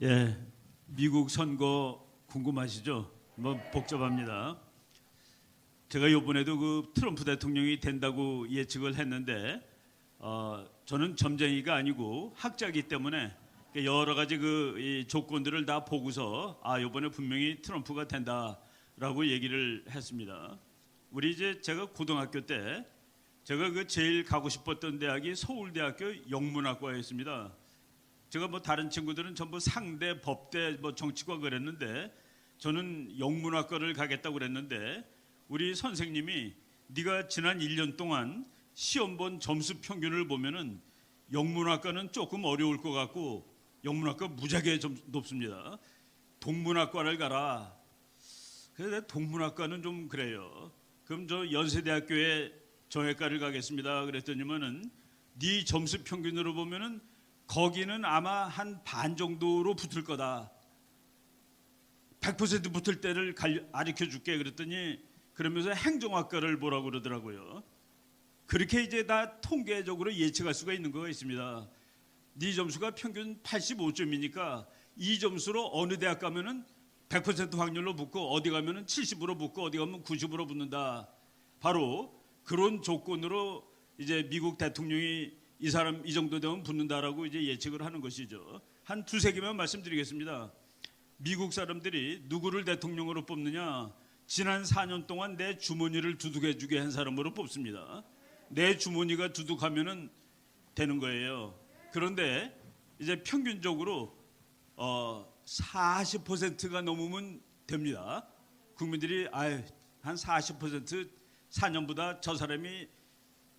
예, 미국 선거 궁금하시죠? 뭐 복잡합니다. 제가 이번에도 그 트럼프 대통령이 된다고 예측을 했는데 저는 점쟁이가 아니고 학자이기 때문에 여러 가지 이 조건들을 다 보고서 이번에 분명히 트럼프가 된다라고 얘기를 했습니다. 우리 이제 제가 고등학교 때 제가 그 제일 가고 싶었던 대학이 서울대학교 영문학과였습니다. 제가 뭐 다른 친구들은 전부 상대, 법대, 뭐 정치과 그랬는데 저는 영문학과를 가겠다고 그랬는데 우리 선생님이 네가 지난 1년 동안 시험 본 점수 평균을 보면은 영문학과는 조금 어려울 것 같고 영문학과 무지하게 좀 높습니다. 동문학과를 가라. 그래서 동문학과는 좀 그래요. 그럼 저 연세대학교에 정외과를 가겠습니다. 그랬더니만은 네 점수 평균으로 보면은 거기는 아마 한 반 정도로 붙을 거다. 100% 붙을 때를 가르쳐 줄게. 그랬더니 그러면서 행정학과를 보라고 그러더라고요. 그렇게 이제 다 통계적으로 예측할 수가 있는 거가 있습니다. 네 점수가 평균 85점이니까 이 점수로 어느 대학 가면은 100% 확률로 붙고 어디 가면은 70으로 붙고 어디 가면 90으로 붙는다. 바로 그런 조건으로 이제 미국 대통령이 이 사람 이 정도 되면 붙는다라고 이제 예측을 하는 것이죠. 한 두세 개만 말씀드리겠습니다. 미국 사람들이 누구를 대통령으로 뽑느냐? 지난 4년 동안 내 주머니를 두둑해 주게 한 사람으로 뽑습니다. 내 주머니가 두둑하면은 되는 거예요. 그런데 이제 평균적으로 40%가 넘으면 됩니다. 국민들이 한 40% 4년보다 저 사람이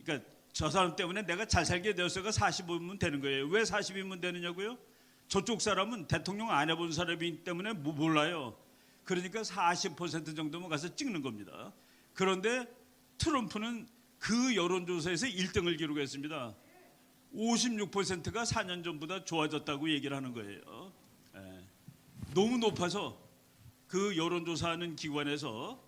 그러니까 저 사람 때문에 내가 잘 살게 되었어가 45면 되는 거예요. 왜 40이면 되느냐고요? 저쪽 사람은 대통령 안 해본 사람이기 때문에 몰라요. 그러니까 40% 정도면 가서 찍는 겁니다. 그런데 트럼프는 그 여론조사에서 1등을 기록했습니다. 56%가 4년 전보다 좋아졌다고 얘기를 하는 거예요. 너무 높아서 그 여론조사하는 기관에서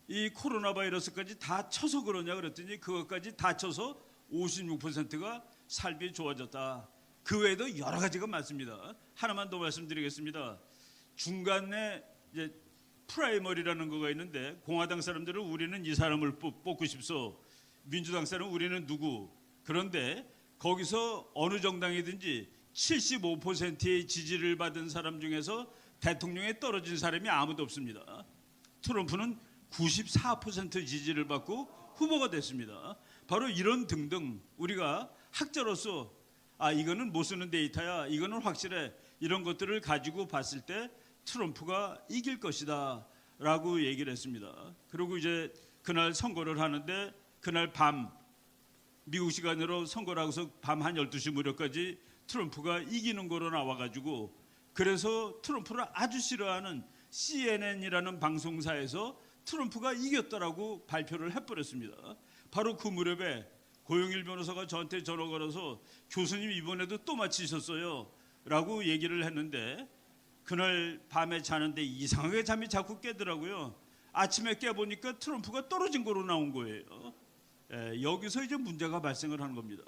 이 코로나 바이러스까지 다 쳐서 그러냐 그랬더니 그것까지 다 쳐서 56%가 삶이 좋아졌다. 그 외에도 여러 가지가 많습니다. 하나만 더 말씀드리겠습니다. 중간에 이제 프라이머리라는 거가 있는데 공화당 사람들은 우리는 이 사람을 뽑고 싶소. 민주당 사람은 우리는 누구. 그런데 거기서 어느 정당이든지 75%의 지지를 받은 사람 중에서 대통령에 떨어진 사람이 아무도 없습니다. 트럼프는 94% 지지를 받고 후보가 됐습니다. 바로 이런 등등 우리가 학자로서 이거는 못 쓰는 데이터야, 이거는 확실해, 이런 것들을 가지고 봤을 때 트럼프가 이길 것이다 라고 얘기를 했습니다. 그리고 이제 그날 선거를 하는데 그날 밤 미국 시간으로 선거를 하고서 밤 한 12시 무렵까지 트럼프가 이기는 거로 나와가지고 그래서 트럼프를 아주 싫어하는 CNN이라는 방송사에서 트럼프가 이겼다라고 발표를 해버렸습니다. 바로 그 무렵에 고영일 변호사가 저한테 전화 걸어서 교수님 이번에도 또 맞히셨어요 라고 얘기를 했는데 그날 밤에 자는데 이상하게 잠이 자꾸 깨더라고요. 아침에 깨보니까 트럼프가 떨어진 거로 나온 거예요. 여기서 이제 문제가 발생을 하는 겁니다.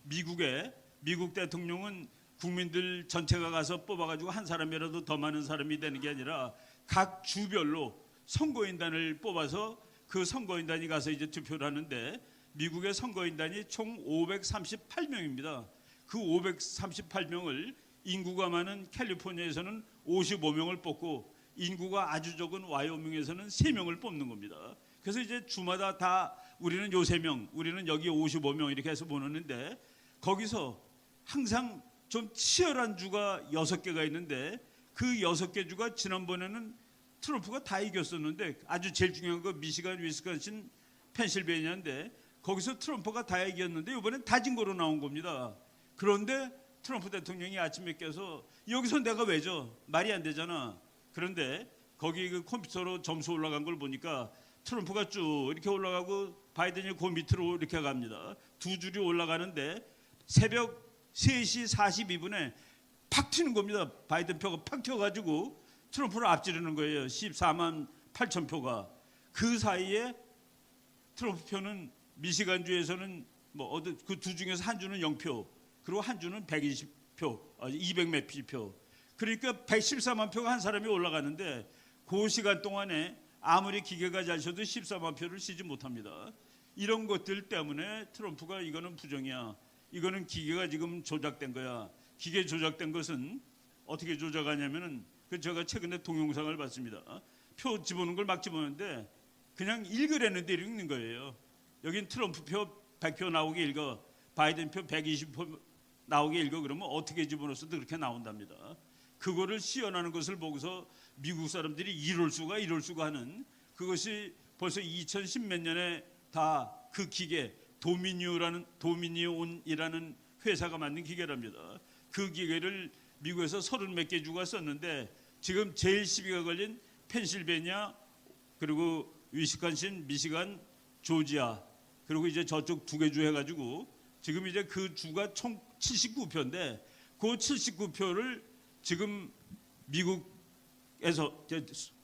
미국 대통령은 국민들 전체가 가서 뽑아가지고 한 사람이라도 더 많은 사람이 되는 게 아니라 각 주별로 선거인단을 뽑아서 그 선거인단이 가서 이제 투표를 하는데 미국의 선거인단이 총 538명입니다. 그 538명을 인구가 많은 캘리포니아에서는 55명을 뽑고 인구가 아주 적은 와이오밍에서는 3명을 뽑는 겁니다. 그래서 이제 주마다 다 우리는 요 3명, 우리는 여기 55명 이렇게 해서 보는데 거기서 항상 좀 치열한 주가 6개가 있는데 그 6개 주가 지난번에는 트럼프가 다 이겼었는데 아주 제일 중요한 거 미시간, 위스콘신, 펜실베니아인데 거기서 트럼프가 다 이겼는데 이번엔 다진 거로 나온 겁니다. 그런데 트럼프 대통령이 아침에 깨서 여기서 내가 왜 져? 말이 안 되잖아. 그런데 거기 그 컴퓨터로 점수 올라간 걸 보니까 트럼프가 쭉 이렇게 올라가고 바이든이 그 밑으로 이렇게 갑니다. 두 줄이 올라가는데 새벽 3시 42분에 팍 튀는 겁니다. 바이든 표가 팍 튀어가지고 트럼프를 앞지르는 거예요. 14만 8천 표가. 그 사이에 트럼프 표는 미시간주에서는 그 두 중에서 한 주는 0표, 그리고 한 주는 표, 200몇 표. 그러니까 114만 표가 한 사람이 올라가는데 그 시간 동안에 아무리 기계가 잘 쳐도 14만 표를 쓰지 못합니다. 이런 것들 때문에 트럼프가 이거는 부정이야. 이거는 기계가 지금 조작된 거야. 기계 조작된 것은 어떻게 조작하냐면은 제가 최근에 동영상을 봤습니다. 표 집어넣는 걸 막 집어넣는데 그냥 읽으라는 대로 읽는 거예요. 여긴 트럼프 표 100표 나오게 읽어. 바이든 표 120표 나오게 읽어. 그러면 어떻게 집어넣어도 그렇게 나온답니다. 그거를 시연하는 것을 보고서 미국 사람들이 이럴 수가 하는 그것이 벌써 2010몇 년에 다 그 기계 도미니온이라는 회사가 만든 기계랍니다. 그 기계를 미국에서 30몇 개 주가 썼는데 지금 제일 시비가 걸린 펜실베니아 그리고 위스콘신, 미시간, 조지아 그리고 이제 저쪽 2개 주 해가지고 지금 이제 그 주가 총 79표인데 그 79표를 지금 미국에서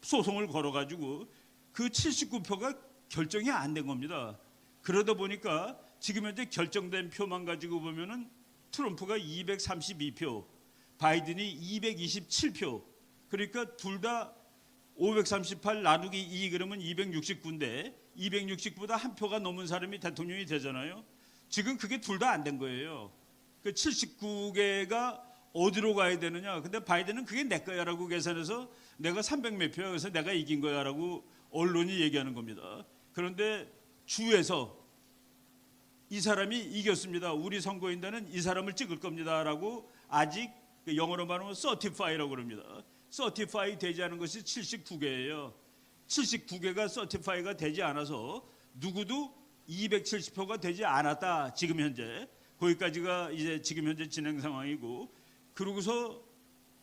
소송을 걸어가지고 그 79표가 결정이 안 된 겁니다. 그러다 보니까 지금 현재 결정된 표만 가지고 보면은 트럼프가 232표, 바이든이 227표. 그러니까 둘 다 538 나누기 2 그러면 269인데 269보다 한 표가 넘은 사람이 대통령이 되잖아요. 지금 그게 둘 다 안 된 거예요. 그 79개가 어디로 가야 되느냐. 근데 바이든은 그게 내 거야라고 계산해서 내가 300몇 표야. 그래서 내가 이긴 거야라고 언론이 얘기하는 겁니다. 그런데 주에서 이 사람이 이겼습니다. 우리 선거인단은 이 사람을 찍을 겁니다라고 아직 영어로 말하면 certify라고 그럽니다. certify 되지 않은 것이 79개예요. 79개가 certify가 되지 않아서 누구도 270표가 되지 않았다. 지금 현재 거기까지가 이제 지금 현재 진행 상황이고 그러고서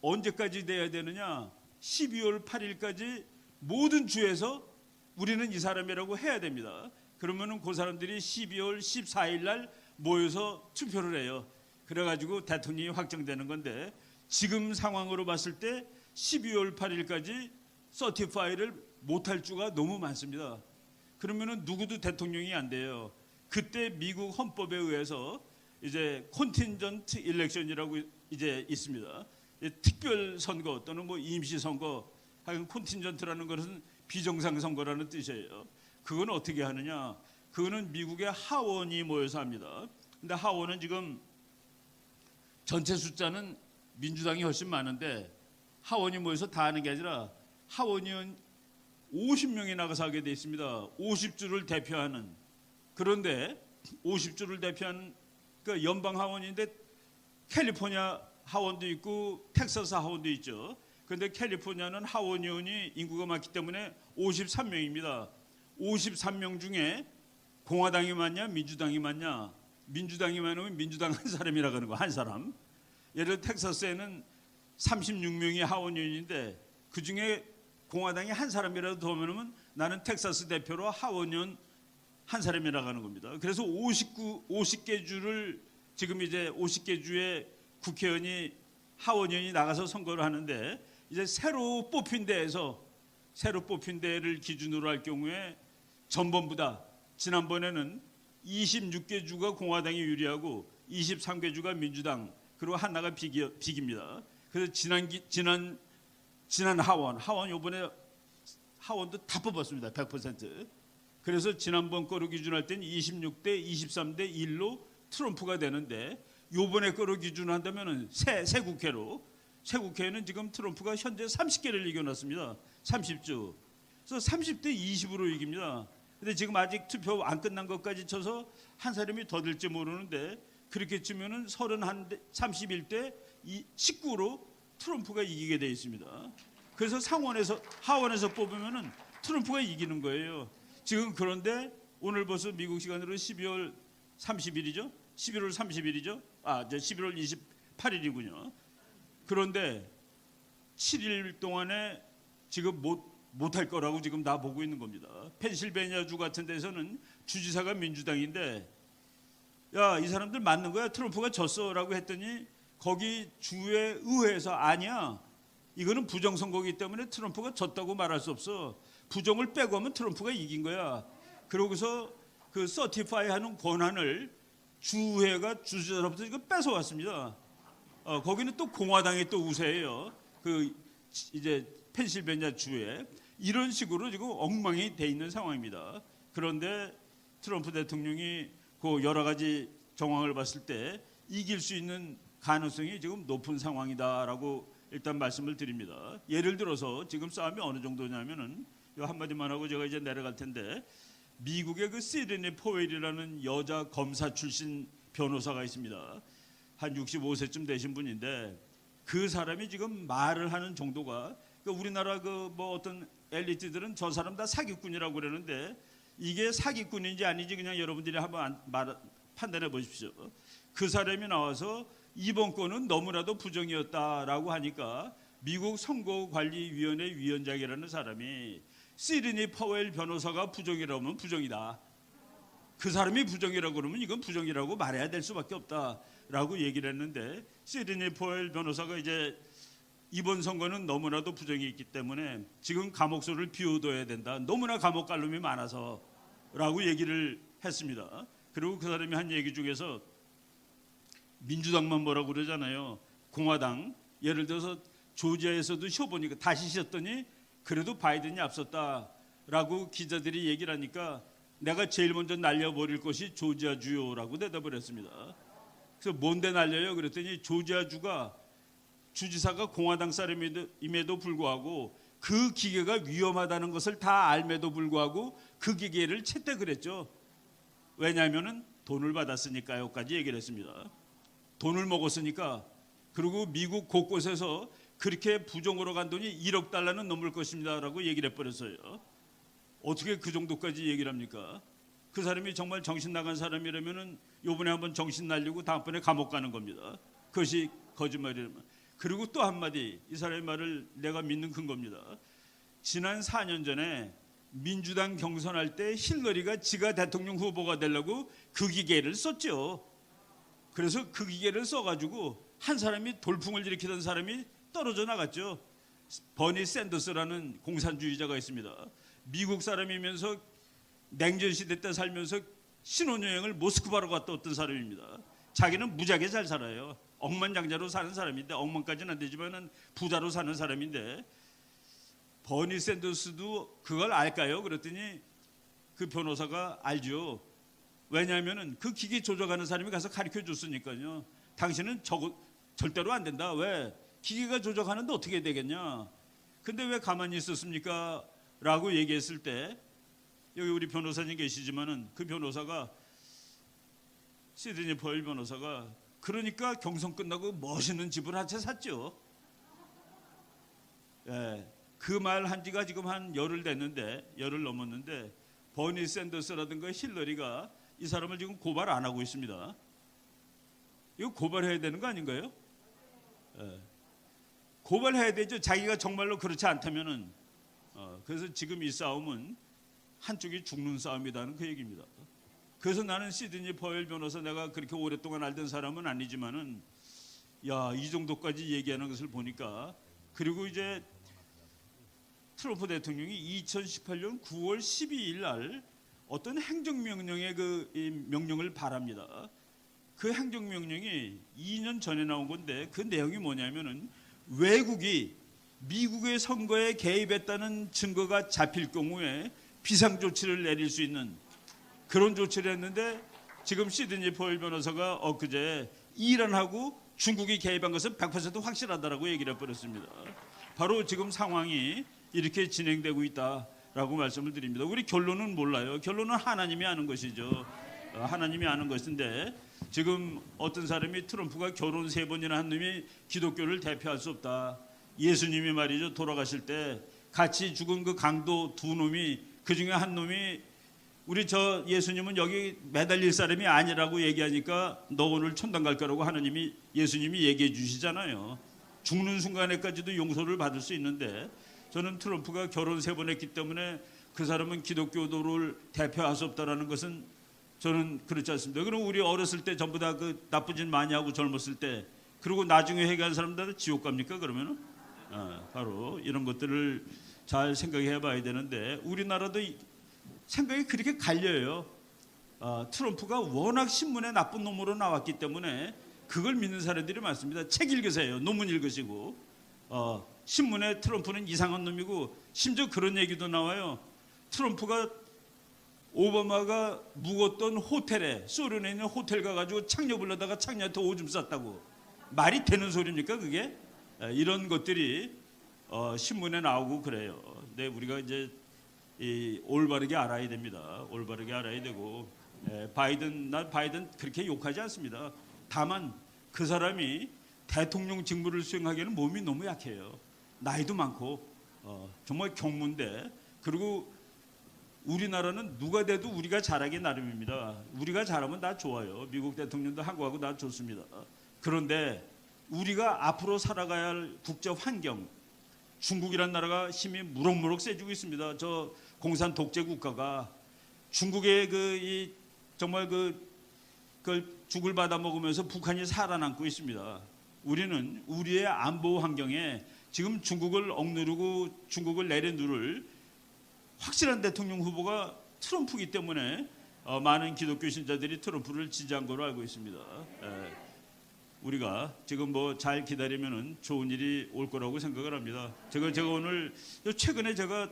언제까지 돼야 되느냐? 12월 8일까지 모든 주에서 우리는 이 사람이라고 해야 됩니다. 그러면은 그 사람들이 12월 14일 날 모여서 투표를 해요. 그래가지고 대통령이 확정되는 건데 지금 상황으로 봤을 때 12월 8일까지 서티파이를 못할 주가 너무 많습니다. 그러면은 누구도 대통령이 안 돼요. 그때 미국 헌법에 의해서 이제 컨틴전트 일렉션이라고 이제 있습니다. 특별 선거 또는 뭐 임시 선거, 하여간 컨틴전트라는 것은 비정상 선거라는 뜻이에요. 그건 어떻게 하느냐? 그거는 미국의 하원이 모여서 합니다. 근데 하원은 지금 전체 숫자는 민주당이 훨씬 많은데 하원이 모여서 다 하는 게 아니라 하원의원 50명이 나가서 하게 돼 있습니다. 50주를 대표하는. 그런데 50주를 대표하는 그 연방 하원인데 캘리포니아 하원도 있고 텍사스 하원도 있죠. 그런데 캘리포니아는 하원의원이 인구가 많기 때문에 53명입니다. 53명 중에 공화당이 많냐 민주당이 많냐? 민주당이 많으면 민주당 한 사람이라고 하는 거, 한 사람. 예를 들어 텍사스에는 36명이 하원의원인데 그중에 공화당이 한 사람이라도 더 오면 나는 텍사스 대표로 하원의원 한 사람이라고 하는 겁니다. 그래서 50개 주를 지금 이제 50개 주의 국회의원이 하원의원이 나가서 선거를 하는데 이제 새로 뽑힌 데를 기준으로 할 경우에 전번보다 지난번에는 26개 주가 공화당이 유리하고 23개 주가 민주당 그리고 하나가 비기입니다. 그래서 지난 하원 이번에 하원도 다 뽑았습니다. 100%. 그래서 지난번 거로 기준할 때는 26대 23대 1로 트럼프가 되는데 이번에 거로 기준한다면은 새 국회는 지금 트럼프가 현재 30개를 이겨놨습니다. 30주. 그래서 30대 20으로 이깁니다. 근데 지금 아직 투표 안 끝난 것까지 쳐서 한 사람이 더 될지 모르는데 그렇게 치면은 31대 19로 트럼프가 이기게 돼 있습니다. 그래서 하원에서 뽑으면은 트럼프가 이기는 거예요. 지금 그런데 오늘 벌써 미국 시간으로 12월 30일이죠? 11월 30일이죠? 이제 11월 28일이군요. 그런데 7일 동안에 지금 못할 거라고 지금 나 보고 있는 겁니다. 펜실베니아 주 같은 데서는 주지사가 민주당인데 야, 이 사람들 맞는 거야? 트럼프가 졌어라고 했더니 거기 주의 의회에서 아니야. 이거는 부정선거이기 때문에 트럼프가 졌다고 말할 수 없어. 부정을 빼고 하면 트럼프가 이긴 거야. 그러고서 그 서티파이 하는 권한을 주회가 주지사로부터 이거 뺏어왔습니다. 거기는 또 공화당이 또 우세해요. 그 이제 펜실베니아 주에 이런 식으로 지금 엉망이 돼 있는 상황입니다. 그런데 트럼프 대통령이 그 여러 가지 정황을 봤을 때 이길 수 있는 가능성이 지금 높은 상황이다라고 일단 말씀을 드립니다. 예를 들어서 지금 싸움이 어느 정도냐면은 요 한마디만 하고 제가 이제 내려갈 텐데, 미국의 그 시드니 포웰이라는 여자 검사 출신 변호사가 있습니다. 한 65세쯤 되신 분인데 그 사람이 지금 말을 하는 정도가, 그러니까 우리나라 그 뭐 어떤 엘리트들은 저 사람 다 사기꾼이라고 그러는데 이게 사기꾼인지 아닌지 그냥 여러분들이 한번 판단해 보십시오. 그 사람이 나와서 이번 건은 너무나도 부정이었다라고 하니까 미국 선거관리위원회 위원장이라는 사람이 시드니 파웰 변호사가 부정이라면 부정이다, 그 사람이 부정이라고 그러면 이건 부정이라고 말해야 될 수밖에 없다라고 얘기를 했는데, 시드니 파웰 변호사가 이제 이번 선거는 너무나도 부정이 있기 때문에 지금 감옥소를 비워둬야 된다, 너무나 감옥 갈 놈이 많아서 라고 얘기를 했습니다. 그리고 그 사람이 한 얘기 중에서 민주당만 뭐라고 그러잖아요. 공화당, 예를 들어서 조지아에서도 쉬어보니까 다시 쉬었더니 그래도 바이든이 앞섰다라고 기자들이 얘기를 하니까 내가 제일 먼저 날려버릴 것이 조지아주요라고 대답을 했습니다. 그래서 뭔데 날려요? 그랬더니 조지아주가 주지사가 공화당 사람임에도 불구하고 그 기계가 위험하다는 것을 다 알매도 불구하고 그 기계를 채택을 했죠. 왜냐하면 돈을 받았으니까요까지 얘기를 했습니다. 돈을 먹었으니까. 그리고 미국 곳곳에서 그렇게 부정으로 간 돈이 1억 달러는 넘을 것입니다라고 얘기를 해버렸어요. 어떻게 그 정도까지 얘기를 합니까? 그 사람이 정말 정신 나간 사람이라면은 요번에 한번 정신 날리고 다음번에 감옥 가는 겁니다. 그것이 거짓말이라면. 그리고 또 한마디, 이 사람의 말을 내가 믿는 근거입니다. 지난 4년 전에 민주당 경선할 때 힐러리가 지가 대통령 후보가 되려고 그 기계를 썼죠. 그래서 그 기계를 써가지고 한 사람이 돌풍을 일으키던 사람이 떨어져 나갔죠. 버니 샌더스라는 공산주의자가 있습니다. 미국 사람이면서 냉전 시대 때 살면서 신혼여행을 모스크바로 갔다 왔던 사람입니다. 자기는 무지하게 잘 살아요. 억만장자로 사는 사람인데, 억만까지는 안 되지만 부자로 사는 사람인데, 버니 샌더스도 그걸 알까요? 그랬더니 그 변호사가 알죠. 왜냐하면 그 기계 조작하는 사람이 가서 가르쳐 줬으니까요. 당신은 절대로 안 된다. 왜? 기계가 조작하는데 어떻게 되겠냐? 근데 왜 가만히 있었습니까? 라고 얘기했을 때, 여기 우리 변호사님 계시지만은 그 변호사가, 시드니 포웰 변호사가, 그러니까 경선 끝나고 멋있는 집을 한 채 샀죠. 예, 그 말 한 지가 지금 한 열흘 넘었는데 버니 샌더스라든가 힐러리가 이 사람을 지금 고발 안 하고 있습니다. 이거 고발해야 되는 거 아닌가요? 예, 고발해야 되죠. 자기가 정말로 그렇지 않다면은. 그래서 지금 이 싸움은 한쪽이 죽는 싸움이라는 그 얘기입니다. 그래서 나는 시드니 포웰 변호사, 내가 그렇게 오랫동안 알던 사람은 아니지만은, 야, 이 정도까지 얘기하는 것을 보니까. 그리고 이제 트럼프 대통령이 2018년 9월 12일 날 어떤 행정명령의 그 명령을 발합니다. 그 행정명령이 2년 전에 나온 건데 그 내용이 뭐냐면은, 외국이 미국의 선거에 개입했다는 증거가 잡힐 경우에 비상조치를 내릴 수 있는 그런 조치를 했는데, 지금 시드니 포웰 변호사가 엊그제 이란하고 중국이 개입한 것은 100% 확실하다라고 얘기를 해버렸습니다. 바로 지금 상황이 이렇게 진행되고 있다라고 말씀을 드립니다. 우리 결론은 몰라요. 결론은 하나님이 아는 것이죠. 하나님이 아는 것인데, 지금 어떤 사람이 트럼프가 결혼 3번이나 한 놈이 기독교를 대표할 수 없다. 예수님이 말이죠, 돌아가실 때 같이 죽은 그 강도 2놈이, 그 중에 한 놈이 우리 저 예수님은 여기 매달릴 사람이 아니라고 얘기하니까 너 오늘 천당 갈 거라고 하나님이, 예수님이 얘기해 주시잖아요. 죽는 순간에까지도 용서를 받을 수 있는데, 저는 트럼프가 결혼 3번 했기 때문에 그 사람은 기독교도를 대표할 수 없다라는 것은 저는 그렇지 않습니다. 그럼 우리 어렸을 때 전부 다 그 나쁜 짓 많이 하고 젊었을 때, 그리고 나중에 회개한 사람들은 지옥 갑니까 그러면은? 바로 이런 것들을 잘 생각해 봐야 되는데, 우리나라도 생각이 그렇게 갈려요. 트럼프가 워낙 신문에 나쁜 놈으로 나왔기 때문에 그걸 믿는 사람들이 많습니다. 책 읽으세요. 논문 읽으시고 신문에 트럼프는 이상한 놈이고 심지어 그런 얘기도 나와요. 트럼프가 오바마가 묵었던 호텔에 소련에 있는 호텔 가가지고 창녀 불러다가 창녀한테 오줌 쌌다고. 말이 되는 소리입니까 그게? 이런 것들이 신문에 나오고 그래요. 근데 우리가 이제 올바르게 알아야 됩니다. 올바르게 알아야 되고 바이든 그렇게 욕하지 않습니다. 다만 그 사람이 대통령 직무를 수행하기에는 몸이 너무 약해요. 나이도 많고 정말 경무인데 그리고 우리나라는 누가 돼도 우리가 잘하기 나름입니다. 우리가 잘하면 다 좋아요. 미국 대통령도 한국하고 다 좋습니다. 그런데 우리가 앞으로 살아가야 할 국제 환경, 중국이란 나라가 힘이 무럭무럭 세지고 있습니다. 저 공산 독재 국가가 중국의 정말 그걸 죽을 받아 먹으면서 북한이 살아남고 있습니다. 우리는 우리의 안보 환경에 지금 중국을 억누르고 중국을 내려누를 확실한 대통령 후보가 트럼프이기 때문에 많은 기독교 신자들이 트럼프를 지지한 걸로 알고 있습니다. 우리가 지금 뭐 잘 기다리면은 좋은 일이 올 거라고 생각을 합니다. 제가 오늘 최근에 제가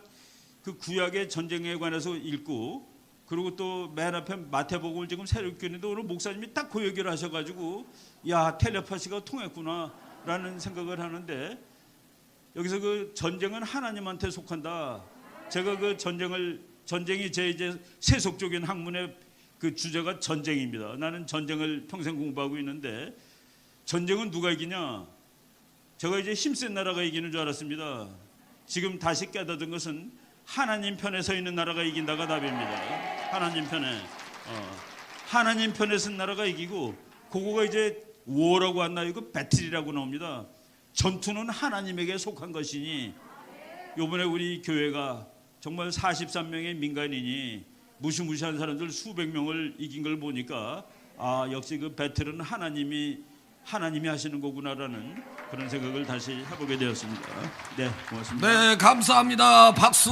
그 구약의 전쟁에 관해서 읽고 그리고 또 맨 앞에 마태복음을 지금 새로 읽고 있는데 오늘 목사님이 딱 그 얘기를 하셔가지고 야 텔레파시가 통했구나라는 생각을 하는데 여기서 그 전쟁은 하나님한테 속한다. 제가 그 전쟁이 제 이제 세속적인 학문의 그 주제가 전쟁입니다. 나는 전쟁을 평생 공부하고 있는데 전쟁은 누가 이기냐? 제가 이제 힘센 나라가 이기는 줄 알았습니다. 지금 다시 깨닫은 것은 하나님 편에 서 있는 나라가 이긴다가 답입니다. 하나님 편에 하나님 편에 선 나라가 이기고 그거가 이제 워라고 안 나오고 배틀이라고 나옵니다. 전투는 하나님에게 속한 것이니 이번에 우리 교회가 정말 43명의 민간인이 무시무시한 사람들 수백 명을 이긴 걸 보니까 역시 그 배틀은 하나님이 하시는 거구나라는 그런 생각을 다시 해보게 되었습니다. 네, 고맙습니다. 네, 감사합니다. 박수.